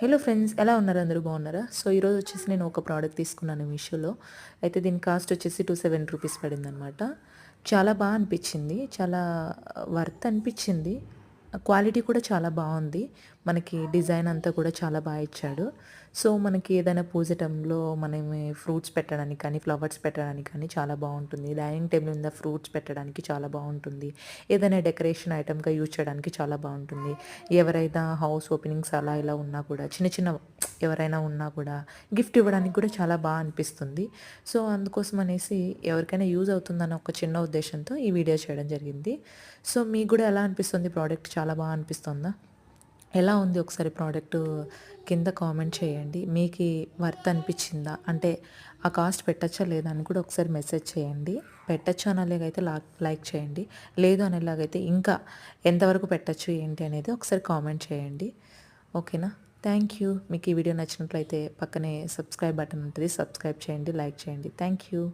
Hello friends, ఎలా ఉన్నారు? అందరూ బాగున్నారా? సో ఈరోజు వచ్చేసి నేను ఒక ప్రోడక్ట్ తీసుకున్నాను మీషోలో. అయితే దీని కాస్ట్ వచ్చేసి రూ. 270 పడిందనమాట. చాలా బాగా అనిపించింది. చాలా వర్త్ అనిపించింది. క్వాలిటీ కూడా చాలా బాగుంది. మనకి డిజైన్ అంతా కూడా చాలా బాగా ఇచ్చాడు. సో మనకి ఏదైనా పూజ టైంలో మనం ఫ్రూట్స్ పెట్టడానికి కానీ, ఫ్లవర్స్ పెట్టడానికి కానీ చాలా బాగుంటుంది. డైనింగ్ టేబుల్ మీద ఫ్రూట్స్ పెట్టడానికి చాలా బాగుంటుంది. ఏదైనా డెకరేషన్ ఐటెమ్‌గా యూజ్ చేయడానికి చాలా బాగుంటుంది. ఎవరైనా హౌస్ ఓపెనింగ్స్ అలా ఇలా ఉన్నా కూడా చిన్న చిన్న ఎవరైనా ఉన్నా కూడా గిఫ్ట్ ఇవ్వడానికి కూడా చాలా బాగా అనిపిస్తుంది. సో అందుకోసం అనేసి ఎవరికైనా యూజ్ అవుతుందన్న ఒక చిన్న ఉద్దేశంతో ఈ వీడియో చేయడం జరిగింది. సో మీకు కూడా ఎలా అనిపిస్తుంది? ప్రోడక్ట్ చాలా బాగా అనిపిస్తుందా? ఎలా ఉంది ఒకసారి ప్రోడక్ట్ కింద కామెంట్ చేయండి. మీకు వర్త్ అనిపించిందా? అంటే ఆ కాస్ట్ పెట్టచ్చా లేదా అని కూడా ఒకసారి మెసేజ్ చేయండి. పెట్టచ్చు అనేలాగైతే లైక్ చేయండి. లేదు అనేలాగైతే ఇంకా ఎంతవరకు పెట్టచ్చు ఏంటి అనేది ఒకసారి కామెంట్ చేయండి. ఓకేనా? Thank you. మీకు ఈ వీడియో నచ్చినట్లయితే పక్కనే సబ్స్క్రైబ్ బటన్ ఉంటుంది. సబ్స్క్రైబ్ చేయండి, లైక్ చేయండి. Thank you.